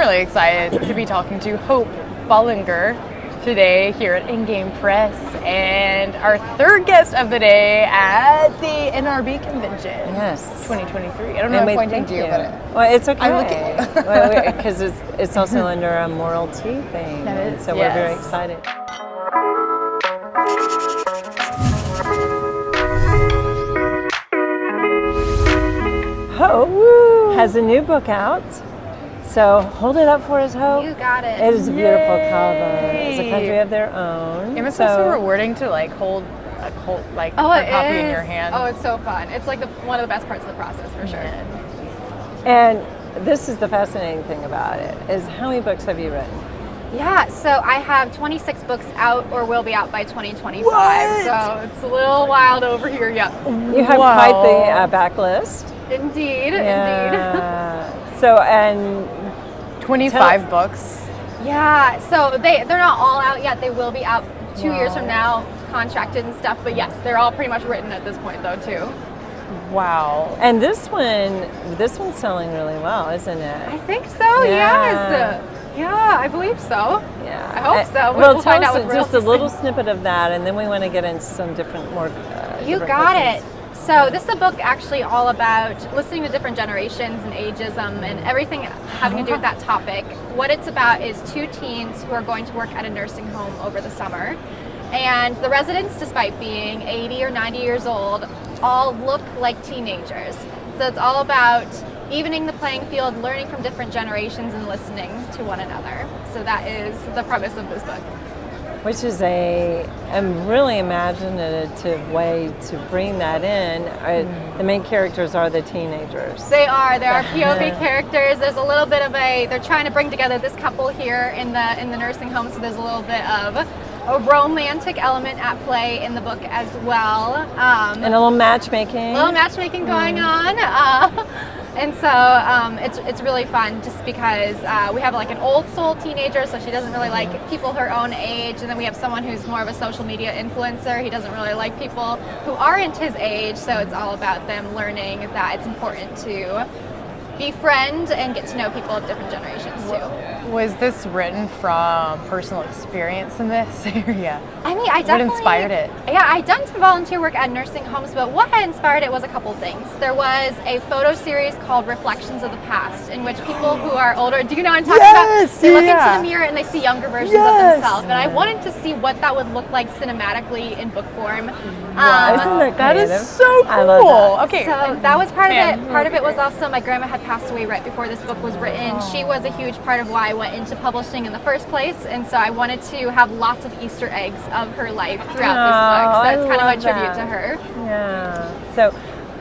really excited to be talking to Hope Bolinger today here at In-Game Press, and our third guest of the day at the NRB convention. Yes. 2023. I don't know if I'm pointing to you, but well, it's okay. I'm looking. Because it's also under a moral tea thing. That is, so we're very excited. Hope has a new book out. So hold it up for us, Hope. You got it. It is a beautiful cover. It's a country of their own. It must be so rewarding to hold a copy in your hand. Oh, it's so fun. It's like one of the best parts of the process for sure. And this is the fascinating thing about it, is how many books have you written? Yeah, so I have 26 books out or will be out by 2025. What? So it's a little wild over here, yeah. You have quite the backlist. Indeed, indeed. So, and 25 books. Yeah, so they're not all out yet. They will be out 2 years from now, contracted and stuff. But yes, they're all pretty much written at this point, though, too. Wow. And this one's selling really well, isn't it? I think so. Yes. Yeah, I believe so. Yeah, I hope so. We'll find out us just a little snippet of that, and then we want to get into some more. You got it. So this is a book actually all about listening to different generations and ageism and everything having to do with that topic. What it's about is two teens who are going to work at a nursing home over the summer. And the residents, despite being 80 or 90 years old, all look like teenagers. So it's all about evening the playing field, learning from different generations and listening to one another. So that is the premise of this book. Which is a really imaginative way to bring that in. The main characters are the teenagers. They are POV characters. There's a little bit of they're trying to bring together this couple here in the nursing home, so there's a little bit of a romantic element at play in the book as well. And a little matchmaking. Going on. And so it's really fun just because we have like an old soul teenager, so she doesn't really like people her own age, and then we have someone who's more of a social media influencer. He doesn't really like people who aren't his age, so it's all about them learning that it's important to befriend and get to know people of different generations too. Was this written from personal experience in this area? I mean, I definitely... What inspired it? Yeah, I'd done some volunteer work at nursing homes, but what had inspired it was a couple things. There was a photo series called Reflections of the Past, in which people who are older, do you know what I'm talking about? They look into the mirror and they see younger versions of themselves. And I wanted to see what that would look like cinematically in book form. Wow, isn't that is so cool. I love that. Okay, so that was part of it. Part of it was also my grandma had passed away right before this book was written. She was a huge part of why I went into publishing in the first place, and so I wanted to have lots of Easter eggs of her life throughout this book. So it's kind of a tribute to her. Yeah. So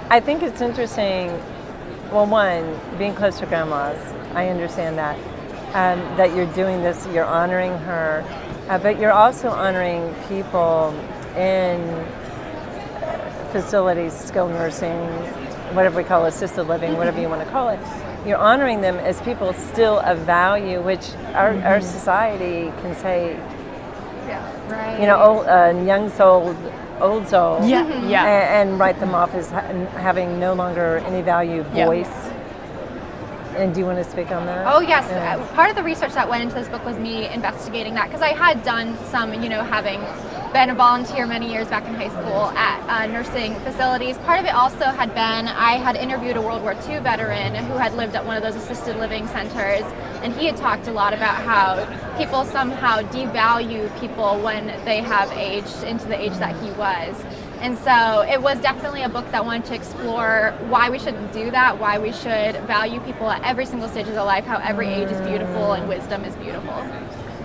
I think it's interesting. Well, one, being close to grandmas, I understand that. That you're doing this, you're honoring her, but you're also honoring people in facilities, skilled nursing, whatever we call assisted living, whatever you want to call it. You're honoring them as people still of value, which our society can say, right. You know, young soul, old soul, and write them off as having no longer any value, voice. And do you want to speak on that? Oh, yes. Part of the research that went into this book was me investigating that, because I had done some, having been a volunteer many years back in high school at nursing facilities. Part of it also had been, I had interviewed a World War II veteran who had lived at one of those assisted living centers, and he had talked a lot about how people somehow devalue people when they have aged into the age that he was. And so it was definitely a book that wanted to explore why we shouldn't do that, why we should value people at every single stage of their life, how every age is beautiful and wisdom is beautiful.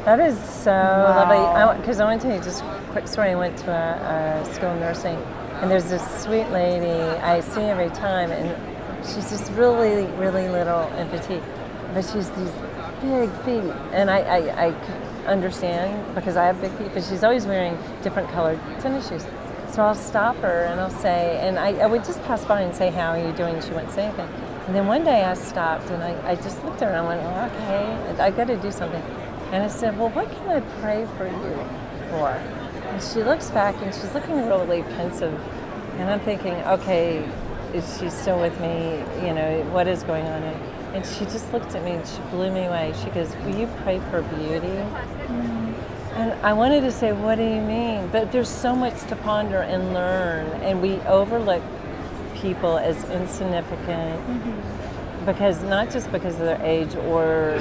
That is so lovely. Because I want to tell you just a quick story. I went to a skilled nursing, and there's this sweet lady I see every time, and she's just really, really little and petite, but she's these big feet, and I understand because I have big feet, but she's always wearing different colored tennis shoes. So I'll stop her and I'll say, and I would just pass by and say, how are you doing? She wouldn't say anything. And then one day I stopped and I just looked at her and I went, oh, okay, I got to do something. And I said, well, what can I pray for you for? And she looks back and she's looking really pensive. And I'm thinking, okay, is she still with me? You know, what is going on? And she just looked at me and she blew me away. She goes, will you pray for beauty? And I wanted to say, what do you mean? But there's so much to ponder and learn, and we overlook people as insignificant because not just because of their age or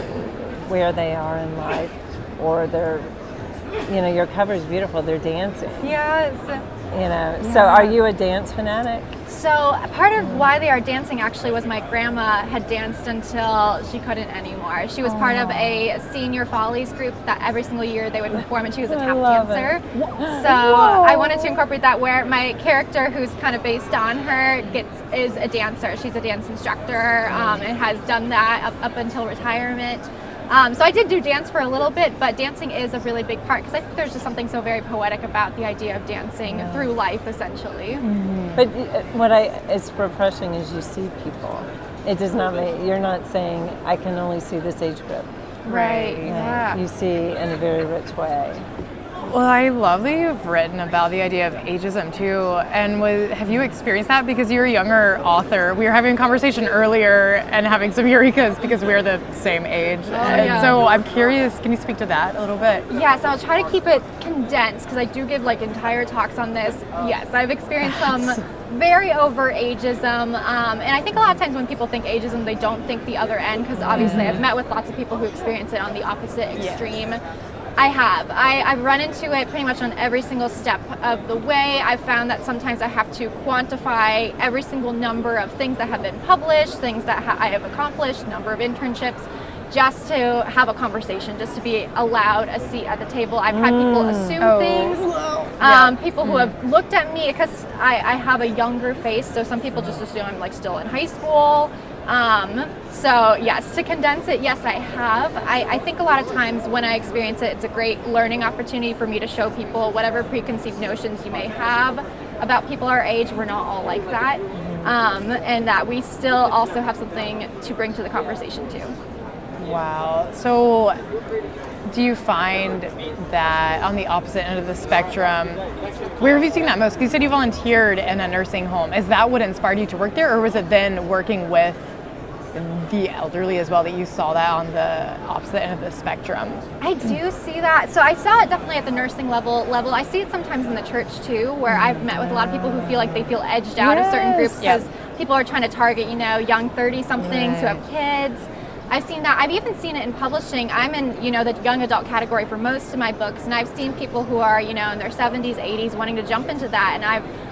where they are in life or their, your cover is beautiful, they're dancing. Yes. So are you a dance fanatic? So part of why they are dancing actually was my grandma had danced until she couldn't anymore. She was part of a senior follies group that every single year they would perform, and she was a tap dancer. So I wanted to incorporate that where my character, who's kind of based on her, is a dancer. She's a dance instructor and has done that up until retirement. So I did do dance for a little bit, but dancing is a really big part because I think there's just something so very poetic about the idea of dancing through life, essentially. But what is refreshing is you see people. It does not make, you're not saying, I can only see this age group. Right. Yeah. You see in a very rich way. Well, I love that you've written about the idea of ageism too. And have you experienced that? Because you're a younger author. We were having a conversation earlier and having some eureka's because we're the same age. So I'm curious, can you speak to that a little bit? Yes, I'll try to keep it condensed because I do give entire talks on this. Yes, I've experienced some very overt ageism. And I think a lot of times when people think ageism, they don't think the other end because obviously I've met with lots of people who experience it on the opposite extreme. Yes. I have. I've run into it pretty much on every single step of the way. I've found that sometimes I have to quantify every single number of things that have been published, things that I have accomplished, number of internships, just to have a conversation, just to be allowed a seat at the table. I've had people assume things, people who have looked at me, because I have a younger face, so some people just assume I'm still in high school. So yes, to condense it, yes, I have. I think a lot of times when I experience it, it's a great learning opportunity for me to show people whatever preconceived notions you may have about people our age, we're not all like that. And that we still also have something to bring to the conversation too. Wow. So do you find that on the opposite end of the spectrum, where have you seen that most? Because you said you volunteered in a nursing home. Is that what inspired you to work there, or was it then working with the elderly as well that you saw that on the opposite end of the spectrum? I do see that. So I saw it definitely at the nursing level. I see it sometimes in the church too, where I've met with a lot of people who feel like they feel edged out of certain groups because people are trying to target, young 30-somethings who have kids. I've seen that. I've even seen it in publishing. I'm in, the young adult category for most of my books, and I've seen people who are, in their 70s, 80s wanting to jump into that, and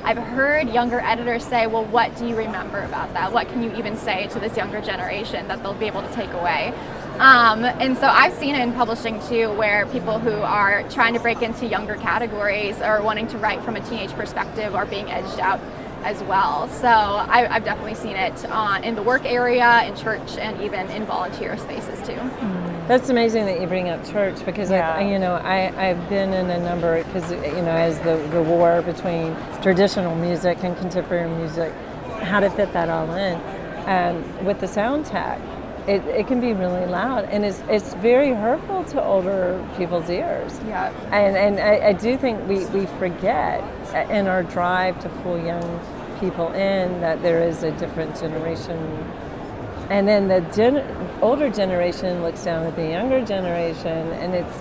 I've heard younger editors say, well, what do you remember about that? What can you even say to this younger generation that they'll be able to take away? And so I've seen it in publishing too, where people who are trying to break into younger categories or wanting to write from a teenage perspective are being edged out as well. So I've definitely seen it in the work area, in church, and even in volunteer spaces too. That's amazing that you bring up church, because I've been in a number, because as the war between traditional music and contemporary music, how to fit that all in, with the sound tech, it can be really loud, and it's very hurtful to older people's ears. Yeah. And I do think we forget in our drive to pull young people in that there is a different generation, and then the older generation looks down at the younger generation, and it's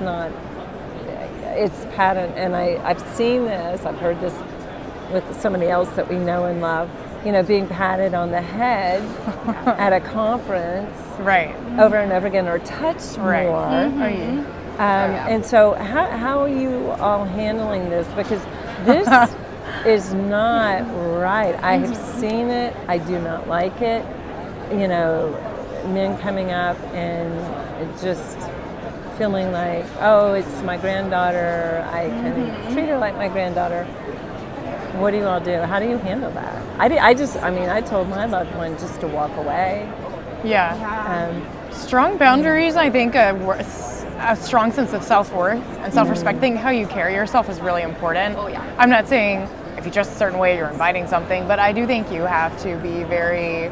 pattern. And I've seen this, I've heard this with somebody else that we know and love, being patted on the head at a conference over and over again, or touched more. And so how are you all handling this? Because this is not right. I have seen it. I do not like it. Men coming up and just feeling like, oh, it's my granddaughter. I can treat her like my granddaughter. What do you all do? How do you handle that? I told my loved one just to walk away. Strong boundaries, I think, a strong sense of self-worth and self-respect. I think how you carry yourself is really important. I'm not saying if you dress a certain way, you're inviting something, but I do think you have to be very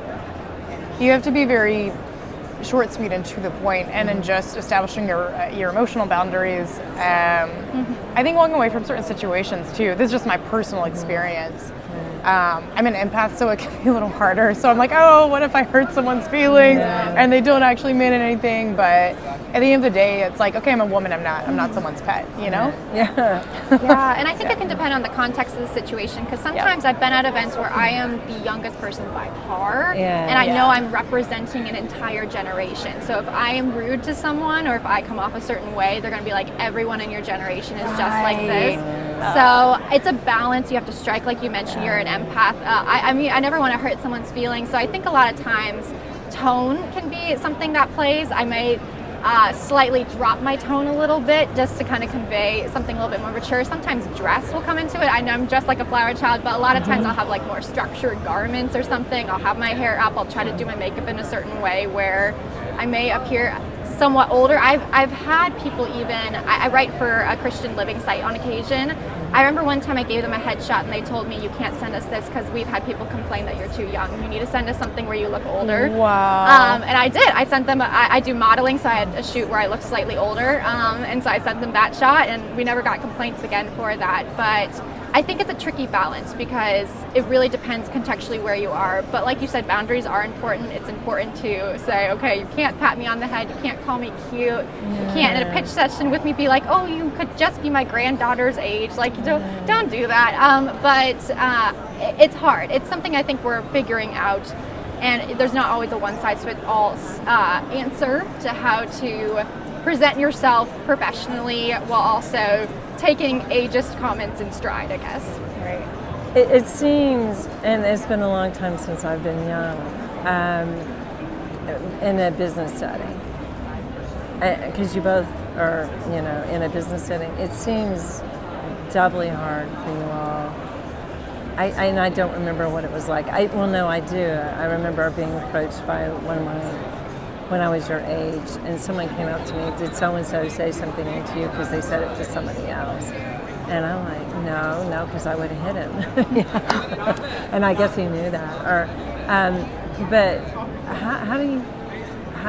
short, sweet, and to the point, and in just establishing your emotional boundaries. I think walking away from certain situations too. This is just my personal experience. I'm an empath, so it can be a little harder. So I'm like, oh, what if I hurt someone's feelings and they don't actually mean anything? But at the end of the day, it's like, okay, I'm a woman. I'm not someone's pet, you know? Yeah. Yeah, and I think it can depend on the context of the situation, because sometimes I've been at events where I am the youngest person by far, and I know I'm representing an entire generation. So if I am rude to someone, or if I come off a certain way, they're going to be like, everyone in your generation is just like this. So it's a balance you have to strike. Like you mentioned, you're an empath. I mean, I never want to hurt someone's feelings, so I think a lot of times tone can be something that plays. I may slightly drop my tone a little bit just to kind of convey something a little bit more mature. Sometimes dress will come into it. I know I'm dressed like a flower child, but a lot of times I'll have like more structured garments or something. I'll have my hair up. I'll try to do my makeup in a certain way where I may appear somewhat older. I've had people even, I write for a Christian living site on occasion. I remember one time I gave them a headshot and they told me, you can't send us this because we've had people complain that you're too young. You need to send us something where you look older. Wow. And I did. I sent them, I do modeling, so I had a shoot where I looked slightly older. And so I sent them that shot, and we never got complaints again for that. But I think it's a tricky balance because it really depends contextually where you are. But like you said, boundaries are important. It's important to say, okay, you can't pat me on the head. You can't call me cute. You can't in a pitch session with me be like, oh, you could just be my granddaughter's age. Like, don't do that. But it's hard. It's something I think we're figuring out. And there's not always a one-size-fits-all answer to how to present yourself professionally while also taking ageist comments in stride, I guess. Right. It seems, and it's been a long time since I've been young, in a business setting, because you both are, in a business setting, it seems doubly hard for you all. And I don't remember what it was like. I do. I remember being approached by when I was your age, and someone came up to me, did so-and-so say something to you because they said it to somebody else? And I'm like, no, because I would have hit him. And I guess he knew that. But how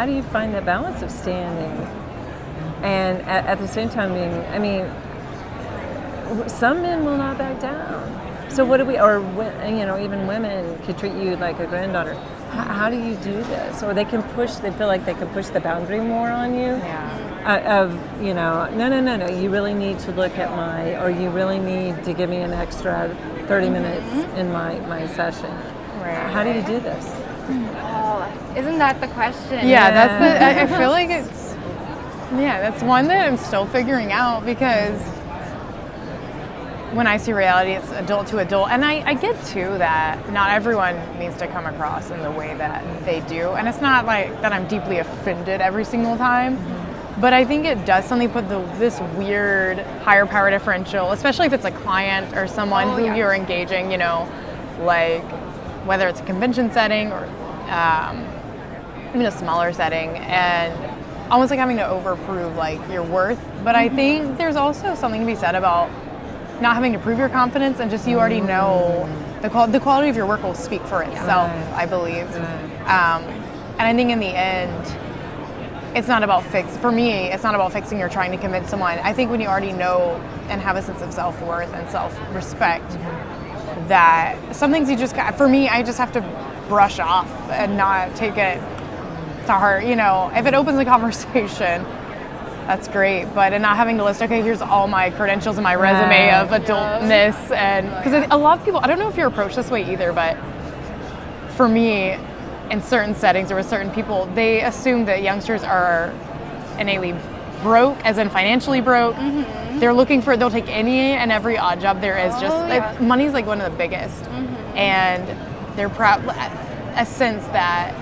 do you find the balance of standing and at the same time being, some men will not back down. So what do we, or even women could treat you like a granddaughter. How do you do this? Or they feel like they can push the boundary more on you. No, you really need to look at or you really need to give me an extra 30 minutes in my session. Right. How do you do this? Oh, isn't that the question? Yeah, I feel like that's one that I'm still figuring out, because when I see reality, it's adult to adult. And I get too that not everyone needs to come across in the way that they do. And it's not like that I'm deeply offended every single time, but I think it does suddenly put this weird higher power differential, especially if it's a client or someone who you're engaging, like whether it's a convention setting or even a smaller setting, and almost like having to overprove like your worth. But I think there's also something to be said about not having to prove your confidence, and just you already know the quality of your work will speak for itself, I believe. And I think in the end, it's not about for me, it's not about fixing or trying to convince someone. I think when you already know and have a sense of self-worth and self-respect, that some things for me, I just have to brush off and not take it to heart. If it opens a conversation, that's great, but not having to list, okay, here's all my credentials and my resume of adultness, and because a lot of people, I don't know if you're approached this way either, but for me, in certain settings or with certain people, they assume that youngsters are innately broke, as in financially broke. They'll take any and every odd job there is. Money's like one of the biggest, and they're proud, a sense that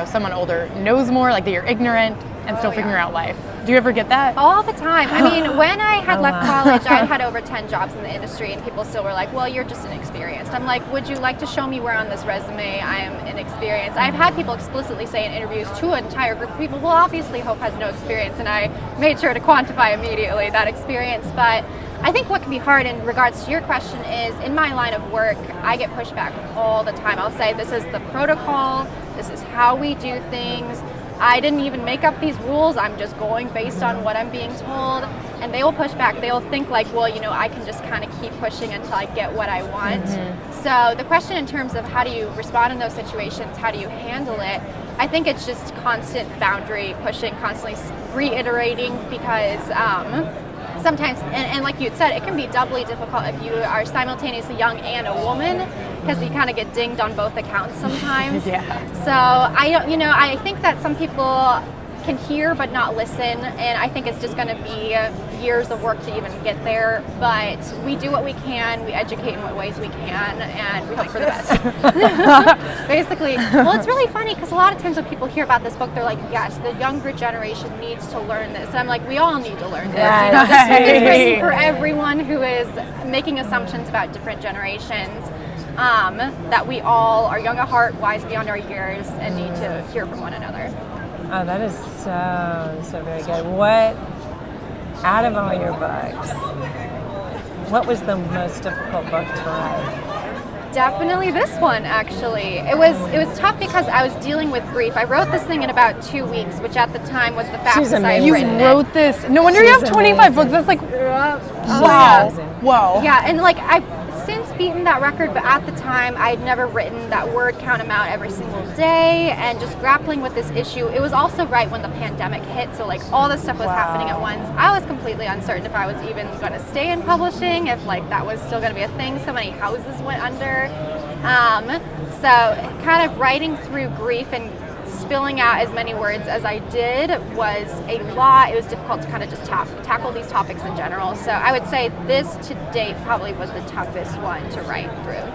someone older knows more, like that you're ignorant and still figuring out life. Do you ever get that? All the time. I mean, when I had left college, I had over 10 jobs in the industry, and people still were like, well, you're just inexperienced. I'm like, would you like to show me where on this resume I am inexperienced? I've had people explicitly say in interviews to an entire group of people, well, obviously Hope has no experience, and I made sure to quantify immediately that experience. But I think what can be hard in regards to your question is, in my line of work, I get pushback all the time. I'll say, this is the protocol, this is how we do things. I didn't even make up these rules. I'm just going based on what I'm being told. And they will push back. They will think like, well, I can just kind of keep pushing until I get what I want. So the question in terms of how do you respond in those situations, how do you handle it, I think it's just constant boundary pushing, constantly reiterating, because sometimes, and like you had said, it can be doubly difficult if you are simultaneously young and a woman, because you kind of get dinged on both accounts sometimes. So I think that some people can hear but not listen, and I think it's just going to be years of work to even get there, but we do what we can, we educate in what ways we can, and we hope for the best. Basically. Well, it's really funny because a lot of times when people hear about this book, they're like, yes, the younger generation needs to learn this, and I'm like, we all need to learn this. This book is written for everyone who is making assumptions about different generations, that we all are young at heart, wise beyond our years, and need to hear from one another. Oh, that is so very good. What, out of all your books, what was the most difficult book to write? Definitely this one, actually. It was tough because I was dealing with grief. I wrote this thing in about 2 weeks, which at the time was the fastest I had written. You wrote this. No wonder you have 25 books. That's like, wow. Whoa. Yeah, and like I've since beaten that record, but at the time I'd never written that word count amount every single day, and just grappling with this issue. It was also right when the pandemic hit, so like all this stuff was happening at once. I was completely uncertain if I was even going to stay in publishing, if like that was still going to be a thing. So many houses went under. So kind of writing through grief and spilling out as many words as I did was a lot. It was difficult to kind of just tackle these topics in general. So I would say this to date probably was the toughest one to write through.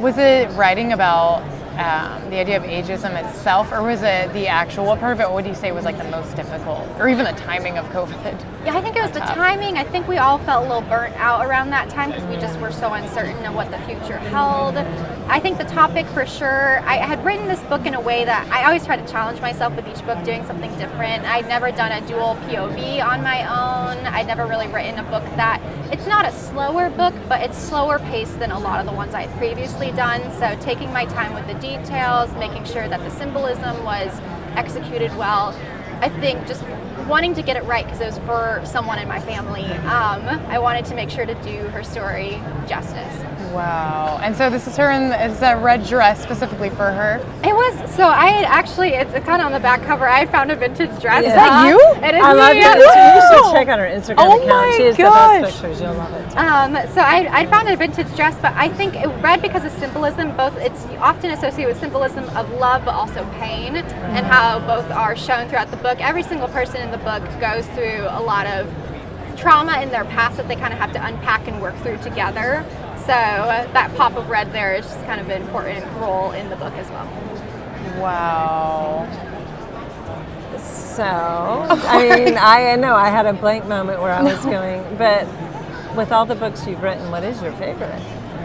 Was it writing about the idea of ageism itself, or was it the actual, what part of it would you say was like the most difficult, or even the timing of COVID? Yeah, I think it was the timing. I think we all felt a little burnt out around that time because we just were so uncertain of what the future held. I think the topic for sure, I had written this book in a way that I always try to challenge myself with each book doing something different. I'd never done a dual POV on my own. I'd never really written a book that, it's not a slower book, but it's slower paced than a lot of the ones I had previously done. So taking my time with the details, making sure that the symbolism was executed well. I think just wanting to get it right because it was for someone in my family. I wanted to make sure to do her story justice. Wow. And so this is her in a red dress specifically for her? It was, so I had actually, it's kind of on the back cover, I had found a vintage dress. Is that you? It is I love me. it. You should check out her Instagram account. She has the best pictures. You'll love it. So I found a vintage dress, but I think red because of symbolism. Both, it's often associated with symbolism of love, but also pain, and how both are shown throughout the book. Every single person in the book goes through a lot of trauma in their past that they kind of have to unpack and work through together. So that pop of red there is just kind of an important role in the book as well. Wow. So, I know I had a blank moment where I was going, but with all the books you've written, what is your favorite?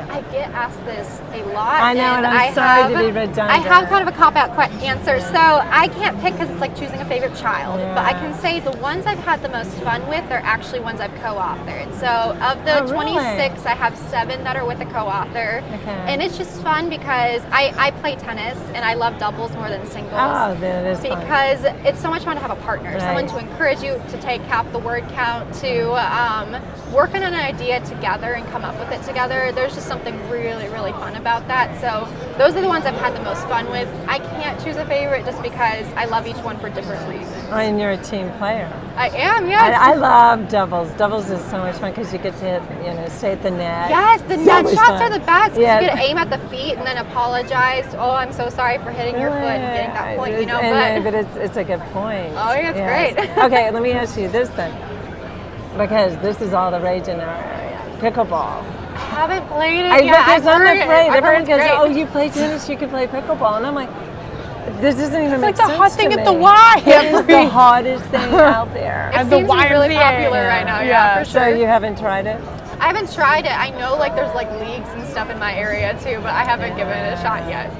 I get asked this a lot. I know, and I'm sorry to be redundant. I have kind of a cop-out answer. So I can't pick because it's like choosing a favorite child. Yeah. But I can say the ones I've had the most fun with are actually ones I've co-authored. So of the 26, I have 7 that are with a co-author. Okay. And it's just fun because I play tennis and I love doubles more than singles. Oh, that is fun. Because it's so much fun to have a partner, someone to encourage you to take half the word count, to work on an idea together and come up with it together. There's just something really, really fun about that. So those are the ones I've had the most fun with. I can't choose a favorite just because I love each one for different reasons. And you're a team player. I am, yes. I love doubles. Doubles is so much fun because you get to stay at the net. Yes, the net shots are the best. Yeah. You get to aim at the feet and then apologize. Oh, I'm so sorry for hitting your foot and getting that point. But it's a good point. Oh, yeah, it's great. Okay, let me ask you this then, because this is all the rage in our area. Pickleball. I haven't played it yet. Because I'm afraid. Everyone goes, oh, you play tennis, you can play pickleball. And I'm like, this doesn't even make sense. It's like the hot thing at the Y. It is the hottest thing out there. It seems to be really popular right now, yeah, for sure. So you haven't tried it? I haven't tried it. I know there's leagues and stuff in my area too, but I haven't given it a shot yet.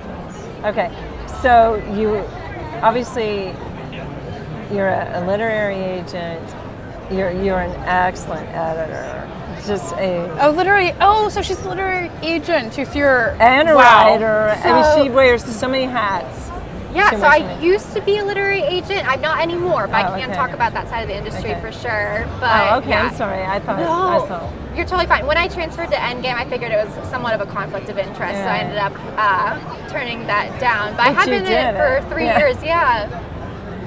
Okay, so you, obviously, you're a literary agent. You're an excellent editor. Just so she's a literary agent. If you're and a writer. So, I mean, she wears so many hats. Yeah, too so much I used to be a literary agent. I'm not anymore, but I can't okay. talk about that side of the industry Okay. for sure. But Oh, okay. yeah. I'm sorry. I thought No, I saw. you're totally fine. When I transferred to Endgame, I figured it was somewhat of a conflict of interest, so I ended up turning that down. But I have been in it for 3 years, yeah.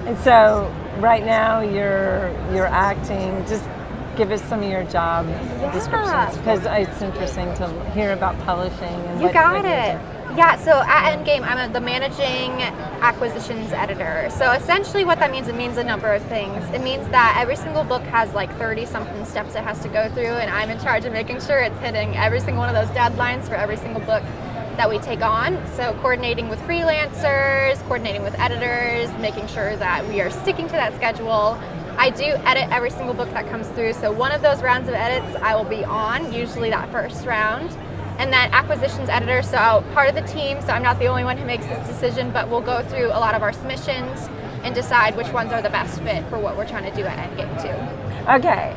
And so right now you're acting. Just give us some of your job descriptions, because it's interesting to hear about publishing and You got what you it. do. Yeah, so at Endgame, I'm the managing acquisitions editor. So essentially what that means, it means a number of things. It means that every single book has like 30-something steps it has to go through, and I'm in charge of making sure it's hitting every single one of those deadlines for every single book that we take on. So coordinating with freelancers, coordinating with editors, making sure that we are sticking to that schedule. I do edit every single book that comes through. So one of those rounds of edits I will be on, usually that first round. And then acquisitions editor, so part of the team, so I'm not the only one who makes this decision, but we'll go through a lot of our submissions and decide which ones are the best fit for what we're trying to do at Endgame too. Okay.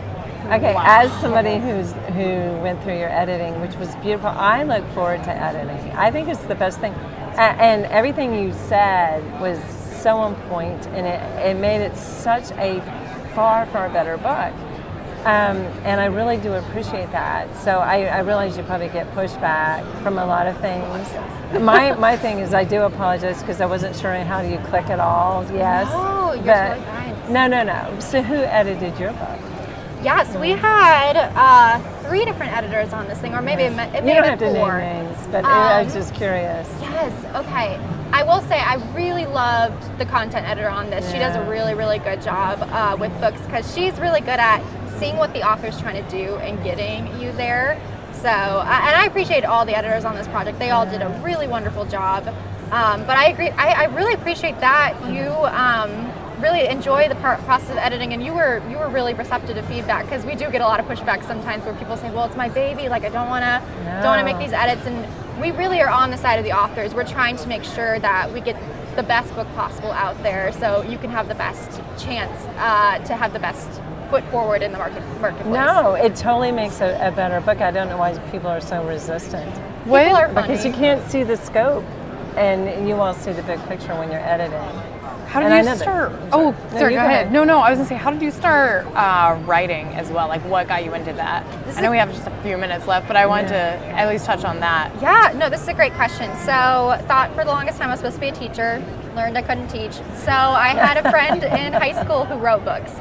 Wow. As somebody who went through your editing, which was beautiful, I look forward to editing. I think it's the best thing, and everything you said was so on point, and it made it such a far better book. And I really do appreciate that. So I realize you probably get pushback from a lot of things. My thing is I do apologize because I wasn't sure how do you click it all. Yes. Oh, you're but totally fine. No. So who edited your book? Yes, we had 3 different editors on this thing, or maybe it may You have don't have been to 4. name names, but I was just curious. Yes, okay. I will say I really loved the content editor on this. She does a really, really good job with books because she's really good at seeing what the author's trying to do and getting you there. So, and I appreciate all the editors on this project. They all did a really wonderful job. But I agree, I really appreciate that you really enjoy the process of editing, and you were really receptive to feedback, because we do get a lot of pushback sometimes where people say, well, it's my baby, like I don't want to make these edits, and we really are on the side of the authors. We're trying to make sure that we get the best book possible out there, so you can have the best chance to have the best foot forward in the marketplace. No, it totally makes a better book. I don't know why people are so resistant. People are funny. Because you can't see the scope, and you won't see the big picture when you're editing. How did you start? Oh, sorry, go ahead. No, I was gonna say, how did you start writing as well? Like, what got you into that? I know we have just a few minutes left, but I wanted to at least touch on that. Yeah, no, this is a great question. So, thought for the longest time I was supposed to be a teacher, learned I couldn't teach. So, I had a friend in high school who wrote books.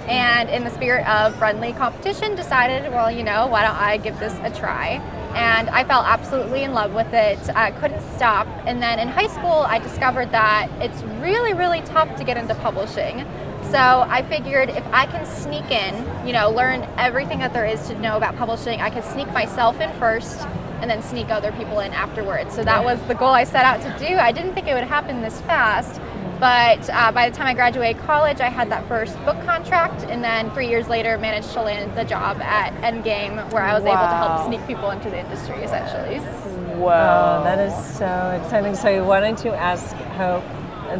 And in the spirit of friendly competition, decided, well, why don't I give this a try? And I fell absolutely in love with it. I couldn't stop. And then in high school, I discovered that it's really, really tough to get into publishing. So I figured if I can sneak in, learn everything that there is to know about publishing, I could sneak myself in first and then sneak other people in afterwards. So that was the goal I set out to do. I didn't think it would happen this fast. But by the time I graduated college, I had that first book contract, and then 3 years later managed to land the job at Endgame, where I was able to help sneak people into the industry, essentially. Whoa. Oh, that is so exciting. So why don't you ask Hope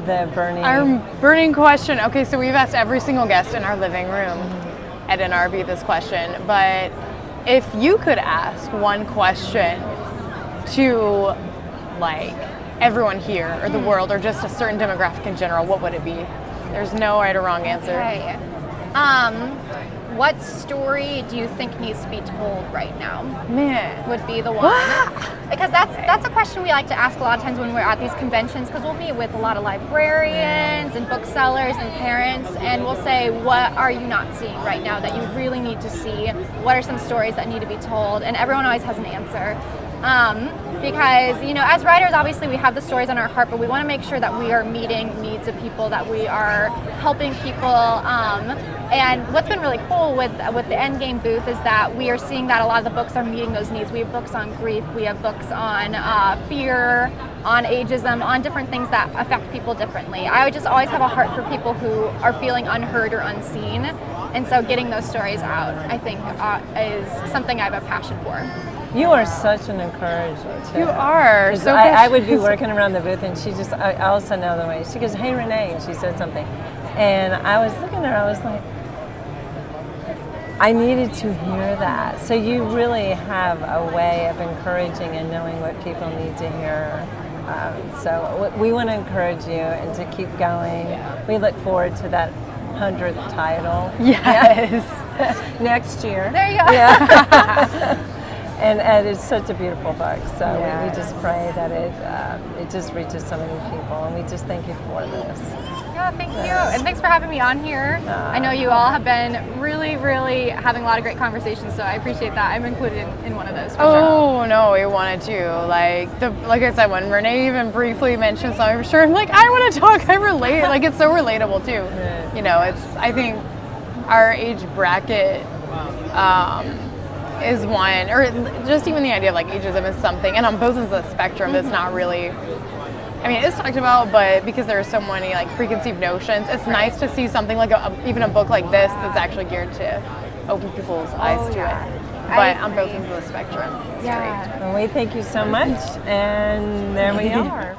the burning... Our burning question. Okay, so we've asked every single guest in our living room at NRB this question, but if you could ask one question to, everyone here or the world or just a certain demographic in general, what would it be? There's no right or wrong answer. Okay. What story do you think needs to be told right now? Man. Would be the one. Because that's a question we like to ask a lot of times when we're at these conventions, because we'll meet with a lot of librarians and booksellers and parents, and we'll say, what are you not seeing right now that you really need to see? What are some stories that need to be told? And everyone always has an answer. Because, as writers, obviously we have the stories on our heart, but we want to make sure that we are meeting needs of people, that we are helping people. And what's been really cool with the Endgame booth is that we are seeing that a lot of the books are meeting those needs. We have books on grief, we have books on fear, on ageism, on different things that affect people differently. I would just always have a heart for people who are feeling unheard or unseen. And so getting those stories out, I think, is something I have a passion for. You are such an encourager, too. You are. So I would be working around the booth, and I also know the way. She goes, hey, Renee, and she said something. And I was looking at her, I was like, I needed to hear that. So you really have a way of encouraging and knowing what people need to hear. So we want to encourage you and to keep going. We look forward to that 100th title. Yes. Next year. There you go. Yeah. And it's such a beautiful book. So Yeah. we just pray that it just reaches so many people. And we just thank you for this. Yeah, thank you. And thanks for having me on here. I know you all have been really, really having a lot of great conversations, so I appreciate that. I'm included in one of those for sure. Oh no, we wanted to. Like I said, when Renee even briefly mentioned something for sure, I'm like, I want to talk. I relate. Like it's so relatable too. You know, I think our age bracket is one, or just even the idea of like ageism is something, and on both ends of the spectrum, it's not really. I mean, it's talked about, but because there are so many like preconceived notions, it's nice to see something like even a book like this that's actually geared to open people's eyes to it. But on both ends of the spectrum, it's great. Well, we thank you so much, and there we are.